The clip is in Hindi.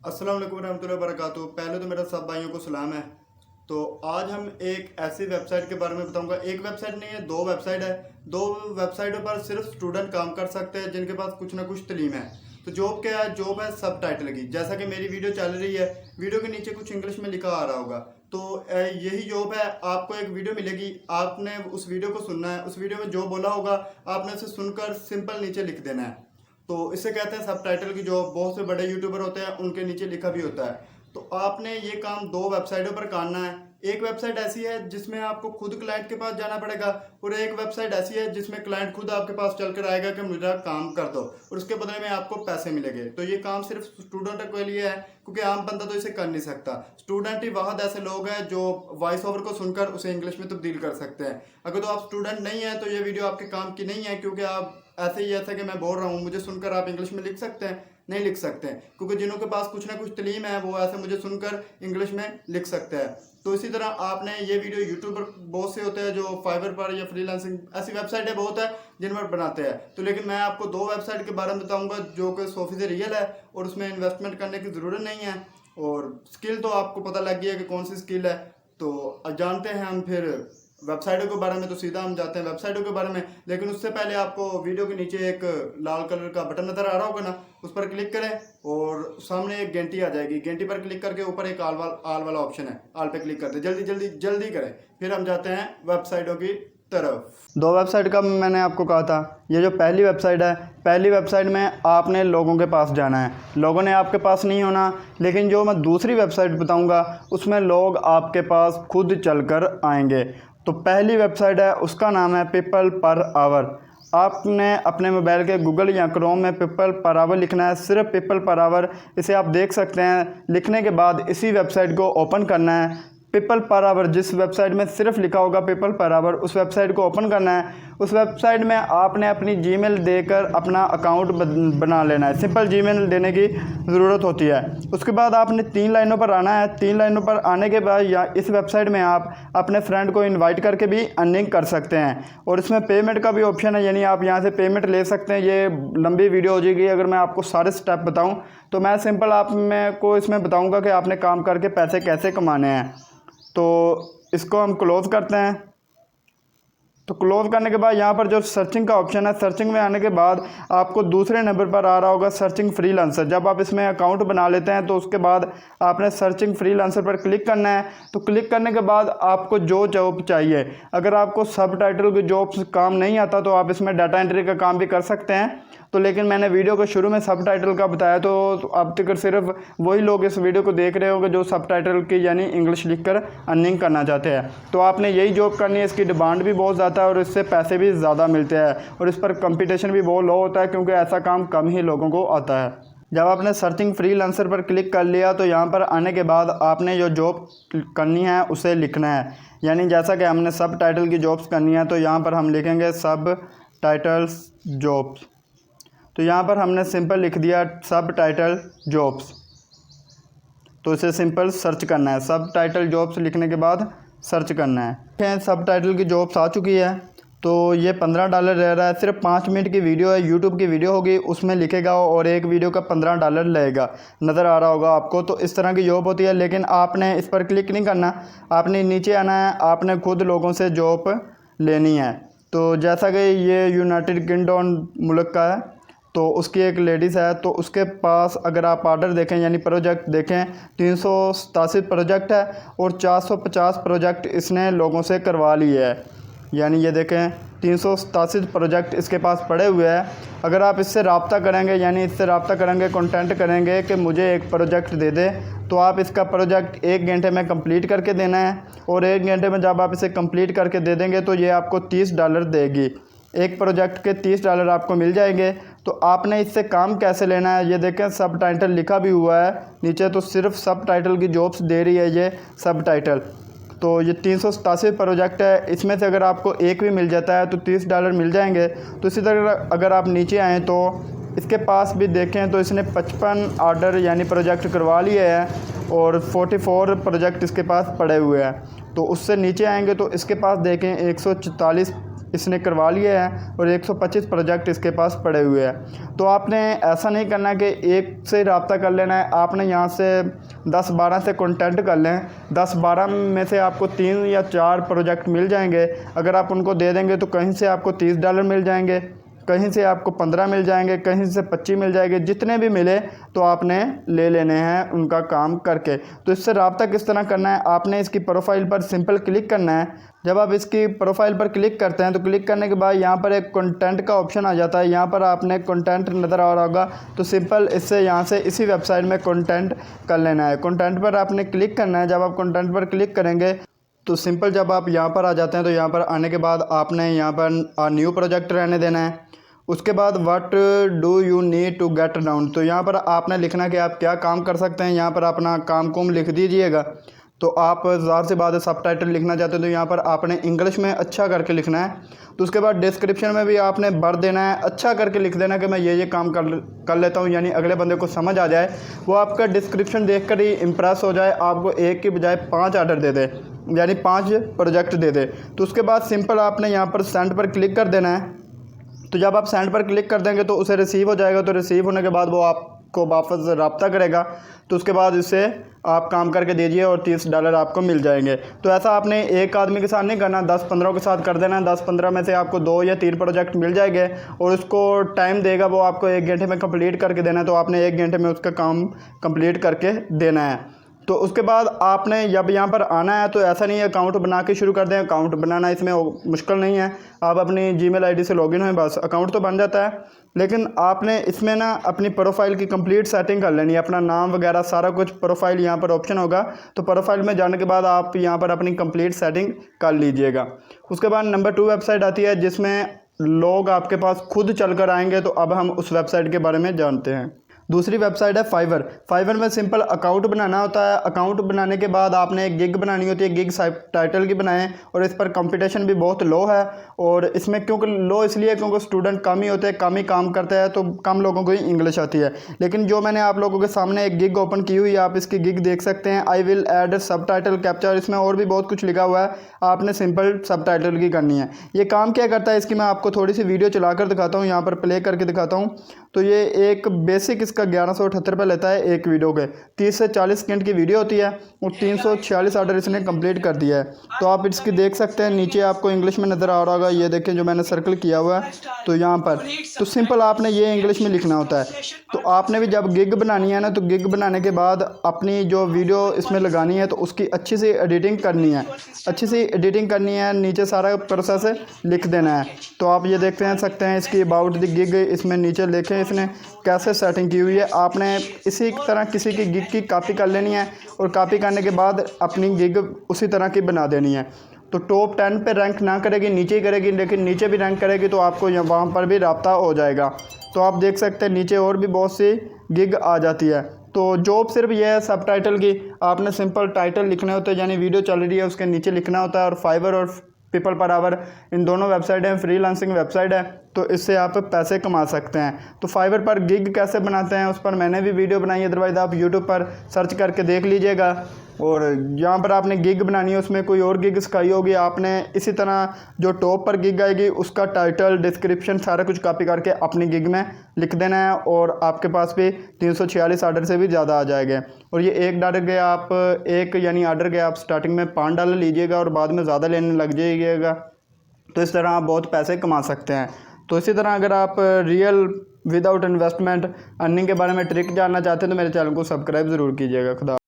अस्सलाम वालेकुम रहमतुल्लाहि व बरकातुहू। पहले तो मेरा सब भाइयों को सलाम है। तो आज हम एक ऐसी वेबसाइट के बारे में बताऊंगा। एक वेबसाइट नहीं है, दो वेबसाइट है। दो वेबसाइटों पर सिर्फ स्टूडेंट काम कर सकते हैं जिनके पास कुछ ना कुछ तलीम है। तो जॉब क्या है? जॉब है सब टाइटल की। जैसा कि मेरी वीडियो चल रही है, वीडियो के नीचे कुछ इंग्लिश में लिखा आ रहा होगा। तो यही जॉब है। आपको एक वीडियो मिलेगी, आपने उस वीडियो को सुनना है। उस वीडियो में जो बोला होगा आपने उसे सुनकर सिंपल नीचे लिख देना है। तो इसे कहते हैं सब टाइटल की जॉब। बहुत से बड़े यूट्यूबर होते हैं, उनके नीचे लिखा भी होता है। तो आपने ये काम दो वेबसाइटों पर करना है। एक वेबसाइट ऐसी है जिसमें आपको खुद क्लाइंट के पास जाना पड़ेगा, और एक वेबसाइट ऐसी है जिसमें क्लाइंट खुद आपके पास चल कर आएगा कि मेरा काम कर दो, और उसके बदले में आपको पैसे मिलेंगे। तो ये काम सिर्फ स्टूडेंट के लिए है, क्योंकि आम बंदा तो इसे कर नहीं सकता। स्टूडेंट ही वाहद ऐसे लोग हैं जो वॉइस ओवर को सुनकर उसे इंग्लिश में तब्दील कर सकते हैं। अगर तो आप स्टूडेंट नहीं है तो ये वीडियो आपके काम की नहीं है, क्योंकि आप ऐसे ही ऐसा कि मैं बोल रहा हूँ, मुझे सुनकर आप इंग्लिश में लिख सकते हैं? नहीं लिख सकते हैं, क्योंकि जिनों के पास कुछ ना कुछ तलीम है वो ऐसे मुझे सुनकर इंग्लिश में लिख सकते हैं। तो इसी तरह आपने ये वीडियो यूट्यूब पर बहुत से होते हैं जो फाइवर पर या फ्रीलांसिंग ऐसी वेबसाइटें बहुत है जिन पर बनाते हैं। तो लेकिन मैं आपको दो वेबसाइट के बारे में बताऊंगा जो कि 100% रियल है और उसमें इन्वेस्टमेंट करने की ज़रूरत नहीं है। और स्किल तो आपको पता लग गया कि कौन सी स्किल है। तो जानते हैं हम फिर वेबसाइटों के बारे में। तो सीधा हम जाते हैं वेबसाइटों के बारे में, लेकिन उससे पहले आपको वीडियो के नीचे एक लाल कलर का बटन नज़र आ रहा होगा ना, उस पर क्लिक करें और सामने एक घंटी आ जाएगी। घंटी पर क्लिक करके ऊपर एक आल वाला ऑप्शन है, आल पे क्लिक करते जल्दी जल्दी जल्दी करें। फिर हम जाते हैं वेबसाइटों की तरफ। दो वेबसाइट का मैंने आपको कहा था। ये जो पहली वेबसाइट है, पहली वेबसाइट में आपने लोगों के पास जाना है, लोगों ने आपके पास नहीं होना। लेकिन जो मैं दूसरी वेबसाइट बताऊंगा उसमें लोग आपके पास खुद चलकर आएंगे। तो पहली वेबसाइट है, उसका नाम है पीपल पर आवर। आपने अपने मोबाइल के गूगल या क्रोम में पीपल पर आवर लिखना है, सिर्फ पीपल पर आवर। इसे आप देख सकते हैं। लिखने के बाद इसी वेबसाइट को ओपन करना है। पीपल पर आवर जिस वेबसाइट में सिर्फ लिखा होगा पीपल पर आवर, उस वेबसाइट को ओपन करना है। उस वेबसाइट में आपने अपनी जीमेल देकर अपना अकाउंट बना लेना है। सिंपल जीमेल देने की ज़रूरत होती है। उसके बाद आपने 3 लाइनों पर आना है। 3 लाइनों पर आने के बाद या इस वेबसाइट में आप अपने फ्रेंड को इनवाइट करके भी अर्निंग कर सकते हैं। और इसमें पेमेंट का भी ऑप्शन है, यानी आप यहाँ से पेमेंट ले सकते हैं। ये लंबी वीडियो हो जाएगी अगर मैं आपको सारे स्टेप बताऊँ, तो मैं सिंपल आप मैं को इसमें बताऊँगा कि आपने काम करके पैसे कैसे कमाने हैं। तो इसको हम क्लोज़ करते हैं। तो क्लोज़ करने के बाद यहाँ पर जो सर्चिंग का ऑप्शन है, सर्चिंग में आने के बाद आपको दूसरे नंबर पर आ रहा होगा सर्चिंग फ्रीलांसर। जब आप इसमें अकाउंट बना लेते हैं तो उसके बाद आपने सर्चिंग फ्रीलांसर पर क्लिक करना है। तो क्लिक करने के बाद आपको जो जॉब चाहिए, अगर आपको सब टाइटल की जॉब्स काम नहीं आता तो आप इसमें डाटा एंट्री का काम भी कर सकते हैं। तो लेकिन मैंने वीडियो के शुरू में सब टाइटल का बताया, तो अब तक सिर्फ वही लोग इस वीडियो को देख रहे होंगे जो सब टाइटल की यानी इंग्लिश लिखकर अर्निंग करना चाहते हैं। तो आपने यही जॉब करनी है। इसकी डिमांड भी बहुत ज़्यादा है और इससे पैसे भी ज़्यादा मिलते हैं, और इस पर कंपटीशन भी बहुत लो होता है, क्योंकि ऐसा काम कम ही लोगों को आता है। जब आपने सर्चिंग फ्रीलांसर पर क्लिक कर लिया तो यहाँ पर आने के बाद आपने जो जॉब करनी है उसे लिखना है। यानी जैसा कि हमने सब टाइटल की जॉब्स करनी है, तो यहाँ पर हम लिखेंगे सब टाइटल्स जॉब्स। तो यहाँ पर हमने सिंपल लिख दिया सब टाइटल जॉब्स। तो इसे सिंपल सर्च करना है। सब टाइटल जॉब्स लिखने के बाद सर्च करना है। सब टाइटल की जॉब्स आ चुकी है। तो ये $15 रह रहा है। सिर्फ 5 मिनट की वीडियो है, यूट्यूब की वीडियो होगी, उसमें लिखेगा और एक वीडियो का $15 लगेगा। नज़र आ रहा होगा आपको। तो इस तरह की जॉब होती है, लेकिन आपने इस पर क्लिक नहीं करना। आपने नीचे आना है, आपने खुद लोगों से जॉब लेनी है। तो जैसा कि ये यूनाइटेड किंगडम मुल्क का है, तो उसकी एक लेडीज़ है, तो उसके पास अगर आप ऑर्डर देखें यानी प्रोजेक्ट देखें, 387 प्रोजेक्ट है और 450 प्रोजेक्ट इसने लोगों से करवा लिए है। यानी ये देखें 387 प्रोजेक्ट इसके पास पड़े हुए हैं। अगर आप इससे रब्ता करेंगे, यानी इससे रब्ता करेंगे, कॉन्टेक्ट करेंगे कि मुझे एक प्रोजेक्ट दे दे, तो आप इसका प्रोजेक्ट 1 घंटे में कंप्लीट करके देना है। और 1 घंटे में जब आप इसे कंप्लीट करके दे देंगे तो ये आपको $30 देगी। एक प्रोजेक्ट के $30 आपको मिल जाएंगे। तो आपने इससे काम कैसे लेना है, ये देखें सब टाइटल लिखा भी हुआ है नीचे। तो सिर्फ सब टाइटल की जॉब्स दे रही है ये सब टाइटल। तो ये 387 प्रोजेक्ट है, इसमें से अगर आपको एक भी मिल जाता है तो $30 मिल जाएंगे। तो इसी तरह अगर आप नीचे आएँ तो इसके पास भी देखें तो इसने 55 ऑर्डर यानी प्रोजेक्ट करवा लिए हैं और 44 प्रोजेक्ट इसके पास पड़े हुए हैं। तो उससे नीचे आएंगे तो इसके पास देखें 144 इसने करवा लिए हैं और 125 प्रोजेक्ट इसके पास पड़े हुए हैं। तो आपने ऐसा नहीं करना कि एक से रब्ता कर लेना है, आपने यहाँ से 10-12 से कंटेंट कर लें। 10-12 में से आपको 3 या 4 प्रोजेक्ट मिल जाएंगे। अगर आप उनको दे देंगे तो कहीं से आपको $30 मिल जाएंगे, कहीं से आपको 15 मिल जाएंगे, कहीं से 25 मिल जाएंगे। जितने भी मिले तो आपने ले लेने हैं उनका काम करके। तो इससे रब्ता किस तरह करना है, आपने इसकी प्रोफाइल पर सिंपल क्लिक करना है। जब आप इसकी प्रोफाइल पर क्लिक करते हैं तो क्लिक करने के बाद यहाँ पर एक कंटेंट का ऑप्शन आ जाता है। यहाँ पर आपने कंटेंट नज़र आ रहा होगा, तो सिंपल इससे यहाँ से इसी वेबसाइट में कंटेंट कर लेना है। कंटेंट पर आपने क्लिक करना है। जब आप कंटेंट पर क्लिक करेंगे तो सिंपल जब आप यहाँ पर आ जाते हैं तो यहाँ पर आने के बाद आपने यहाँ पर न्यू प्रोजेक्ट रहने देना है। उसके बाद what do you need to get down, तो यहाँ पर आपने लिखना कि आप क्या काम कर सकते हैं। यहाँ पर अपना काम कुम लिख दीजिएगा। तो आप ज़ाहिर सी बात है सब टाइटल लिखना चाहते हो तो यहाँ पर आपने इंग्लिश में अच्छा करके लिखना है। तो उसके बाद डिस्क्रिप्शन में भी आपने भर देना है, अच्छा करके लिख देना कि मैं ये काम कर लेता हूँ, यानी अगले बंदे को समझ आ जाए, वो आपका डिस्क्रिप्शन देखकर ही इम्प्रेस हो जाए, आपको एक की बजाय 5 ऑर्डर दे दे, यानी 5 प्रोजेक्ट दे दे। तो उसके बाद सिंपल आपने यहाँ पर सेंड पर क्लिक कर देना है। तो जब आप सेंड पर क्लिक कर देंगे तो उसे रिसीव हो जाएगा। तो रिसीव होने के बाद वो आपको वापस रब्ता करेगा। तो उसके बाद इससे आप काम करके दीजिए और $30 आपको मिल जाएंगे। तो ऐसा आपने एक आदमी के साथ नहीं करना, 10-15 के साथ कर देना है। 10-15 में से आपको 2 या 3 प्रोजेक्ट मिल जाएंगे और उसको टाइम देगा, वो आपको 1 घंटे में कंप्लीट करके देना है। तो आपने 1 घंटे में उसका काम कंप्लीट करके देना है। तो उसके बाद आपने जब यहाँ पर आना है तो ऐसा नहीं है अकाउंट बना के शुरू कर दें। अकाउंट बनाना इसमें मुश्किल नहीं है, आप अपनी जीमेल आईडी से लॉगिन हों, बस अकाउंट तो बन जाता है। लेकिन आपने इसमें ना अपनी प्रोफाइल की कंप्लीट सेटिंग कर लेनी है, अपना नाम वगैरह सारा कुछ प्रोफाइल यहाँ पर ऑप्शन होगा। तो प्रोफाइल में जाने के बाद आप यहाँ पर अपनी कंप्लीट सेटिंग कर लीजिएगा। उसके बाद नंबर 2 वेबसाइट आती है जिसमें लोग आपके पास खुद चल कर आएंगे। तो अब हम उस वेबसाइट के बारे में जानते हैं। दूसरी वेबसाइट है फाइवर। फाइवर में सिंपल अकाउंट बनाना होता है। अकाउंट बनाने के बाद आपने एक गिग बनानी होती है, गिग टाइटल की बनाएं। और इस पर कंपटीशन भी बहुत लो है। और इसमें क्योंकि लो इसलिए क्योंकि स्टूडेंट कम ही होते हैं, कम ही काम करते हैं, तो कम लोगों को ही इंग्लिश आती है। लेकिन जो मैंने आप लोगों के सामने एक गिग ओपन की हुई है, आप इसकी गिग देख सकते हैं, आई विल ऐड सब टाइटल कैप्चर। इसमें और भी बहुत कुछ लिखा हुआ है, आपने सिंपल सब टाइटल की करनी है। ये काम क्या करता है इसकी मैं आपको थोड़ी सी वीडियो चला कर दिखाता हूँ, यहाँ पर प्ले करके दिखाता हूँ। तो ये एक बेसिक इसका 1178 रुपये लेता है एक वीडियो के। 30 से 40 सेकंड की वीडियो होती है और 346 ऑर्डर इसने कंप्लीट कर दिया है। तो आप इसकी देख सकते हैं, नीचे आपको इंग्लिश में नज़र आ रहा होगा, ये देखें जो मैंने सर्कल किया हुआ है। तो यहाँ पर तो सिंपल आपने ये इंग्लिश में लिखना होता है। तो आपने भी जब गिग बनानी है ना, तो गिग बनाने के बाद अपनी जो वीडियो इसमें लगानी है तो उसकी अच्छी सी एडिटिंग करनी है, अच्छी सी एडिटिंग करनी है, नीचे सारा प्रोसेस लिख देना है। तो आप ये देखते हैं सकते हैं इसकी अबाउट द गिग, इसमें नीचे लिखें इसने कैसे सेटिंग की हुई है। आपने इसी तरह किसी की गिग की कॉपी कर लेनी है और कॉपी करने के बाद अपनी गिग उसी तरह की बना देनी है। तो टॉप 10 पे रैंक ना करेगी, नीचे ही करेगी, लेकिन नीचे भी रैंक करेगी तो आपको वहाँ पर भी रब्ता हो जाएगा। तो आप देख सकते हैं नीचे और भी बहुत सी गिग आ जाती है। तो जॉब सिर्फ ये है सब टाइटल की, आपने सिंपल टाइटल लिखने होते हैं, यानी वीडियो चल रही है उसके नीचे लिखना होता है। और फाइवर और पीपल पर आवर इन दोनों वेबसाइट हैं, फ्रीलांसिंग वेबसाइट है, तो इससे आप पैसे कमा सकते हैं। तो फाइवर पर गिग कैसे बनाते हैं उस पर मैंने भी वीडियो बनाई है, अदरवाइज़ आप यूट्यूब पर सर्च करके देख लीजिएगा। और यहाँ पर आपने गिग बनानी है, उसमें कोई और गिग सिखाई होगी, आपने इसी तरह जो टॉप पर गिग आएगी उसका टाइटल डिस्क्रिप्शन सारा कुछ कॉपी करके अपनी गिग में लिख देना है और आपके पास भी 346 ऑर्डर से भी ज़्यादा आ जाएंगे। और ये एक ऑर्डर के आप यानी ऑर्डर के आप स्टार्टिंग में $5 लीजिएगा और बाद में ज़्यादा लेने लग जाइएगा। तो इस तरह आप बहुत पैसे कमा सकते हैं। तो इसी तरह अगर आप रियल विदाउट इन्वेस्टमेंट अर्निंग के बारे में ट्रिक जानना चाहते हैं तो मेरे चैनल को सब्सक्राइब ज़रूर कीजिएगा। खुदा।